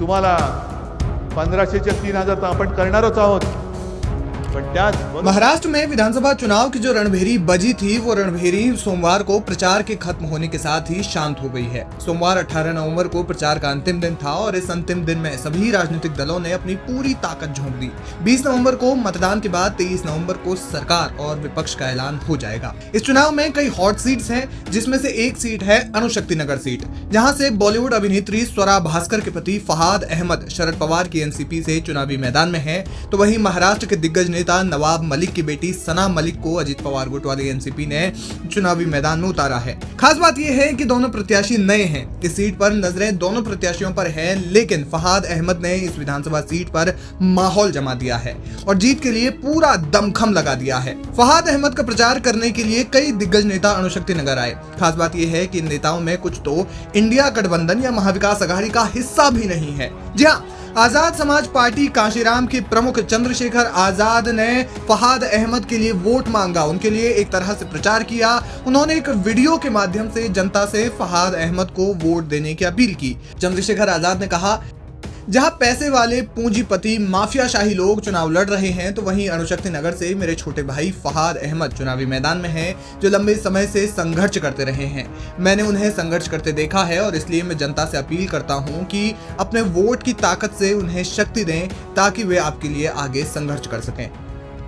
तुम्हाला 1500च्या 3000 तर आपण करणारच आहोत, पण त्याच महाराष्ट्र में विधानसभा चुनाव की जो रणभेरी बजी थी, वो रणभेरी सोमवार को प्रचार के खत्म होने के साथ ही शांत हो गई है। सोमवार 18 नवंबर को प्रचार का अंतिम दिन था और इस अंतिम दिन में सभी राजनीतिक दलों ने अपनी पूरी ताकत झोंक दी। 20 नवंबर को मतदान के बाद 23 नवंबर को सरकार और विपक्ष का ऐलान हो जाएगा। इस चुनाव में कई हॉट सीट्स हैं, जिसमें से एक सीट है अणुशक्ति नगर सीट, जहां से बॉलीवुड अभिनेत्री स्वरा भास्कर के पति फहाद अहमद शरद पवार की एनसीपी से चुनावी मैदान में है, तो वहीं महाराष्ट्र के दिग्गज नेता नवाब मलिक की बेटी सना मलिक को अजित पवार गुट वाली एनसीपी ने चुनावी मैदान में उतारा है। खास बात यह है कि दोनों प्रत्याशी नए हैं। इस सीट पर नजरें दोनों प्रत्याशियों पर है, लेकिन फहाद अहमद ने इस विधानसभा सीट पर माहौल जमा दिया है और जीत के लिए पूरा दमखम लगा दिया है। फहाद अहमद का प्रचार करने के लिए कई दिग्गज नेता अणुशक्ति नगर आए। खास बात यह है कि इन नेताओं में कुछ तो इंडिया गठबंधन या महाविकास अघाड़ी का हिस्सा भी नहीं है। जी हाँ, आजाद समाज पार्टी कांशीराम के प्रमुख चंद्रशेखर आजाद ने फहाद अहमद के लिए वोट मांगा, उनके लिए एक तरह से प्रचार किया। उन्होंने एक वीडियो के माध्यम से जनता से फहाद अहमद को वोट देने की अपील की। चंद्रशेखर आजाद ने कहा, जहां पैसे वाले पूंजीपति माफियाशाही लोग चुनाव लड़ रहे हैं, तो वहीं अणुशक्ति नगर से मेरे छोटे भाई फहाद अहमद चुनावी मैदान में हैं, जो लंबे समय से संघर्ष करते रहे हैं। मैंने उन्हें संघर्ष करते देखा है और इसलिए मैं जनता से अपील करता हूं कि अपने वोट की ताकत से उन्हें शक्ति दें, ताकि वे आपके लिए आगे संघर्ष कर सकें।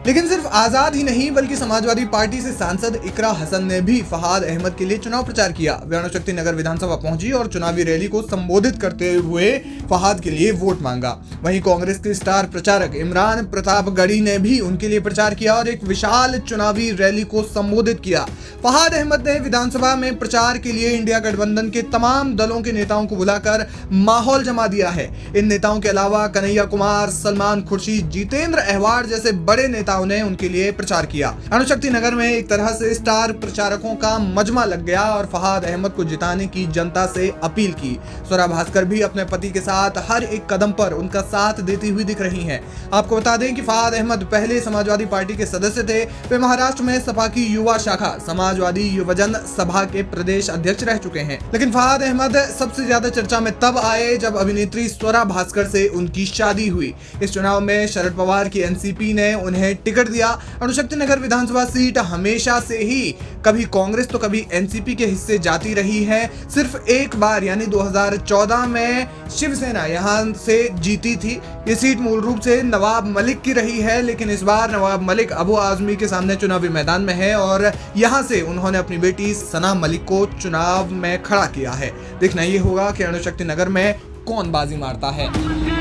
लेकिन सिर्फ आजाद ही नहीं, बल्कि समाजवादी पार्टी से सांसद इकरा हसन ने भी फहाद अहमद के लिए चुनाव प्रचार किया। वे अणुशक्ति नगर विधानसभा पहुंची और चुनावी रैली को संबोधित करते हुए फहाद के लिए वोट मांगा। वहीं कांग्रेस के स्टार प्रचारक इमरान प्रतापगढ़ी ने भी उनके लिए प्रचार किया और एक विशाल चुनावी रैली को संबोधित किया। फहाद अहमद ने विधानसभा में प्रचार के लिए इंडिया गठबंधन के तमाम दलों के नेताओं को बुलाकर माहौल जमा दिया है। इन नेताओं के अलावा कन्हैया कुमार, सलमान खुर्शीद, जितेंद्र अहवाड़ जैसे बड़े नेताओं ने उनके लिए प्रचार किया। अणुशक्ति नगर में एक तरह से स्टार प्रचारकों का मजमा लग गया और फहाद अहमद को जिताने की जनता से अपील की। स्वरा भास्कर भी अपने पति के साथ हर एक कदम पर उनका साथ देती हुई दिख रही हैं। आपको बता दें कि फहाद अहमद पहले समाजवादी पार्टी के सदस्य थे। वे महाराष्ट्र में सपा की युवा शाखा समाजवादी युवजन सभा के प्रदेश अध्यक्ष रह चुके हैं। लेकिन फहाद अहमद सबसे ज्यादा चर्चा में तब आए जब अभिनेत्री स्वरा भास्कर से उनकी शादी हुई। इस चुनाव में शरद पवार की एनसीपी ने उन्हें टिकट दिया। अणुशक्ति नगर विधानसभा सीट हमेशा से ही कभी कांग्रेस तो कभी एनसीपी के हिस्से जाती रही है। सिर्फ एक बार यानी 2014 में शिवसेना यहां से जीती थी। ये सीट मूल रूप से नवाब मलिक की रही है, लेकिन इस बार नवाब मलिक अबू आजमी के सामने चुनावी मैदान में है और यहां से उन्होंने अपनी बेटी सना मलिक को चुनाव में खड़ा किया है। देखना ये होगा कि अणुशक्ति नगर में कौन बाजी मारता है।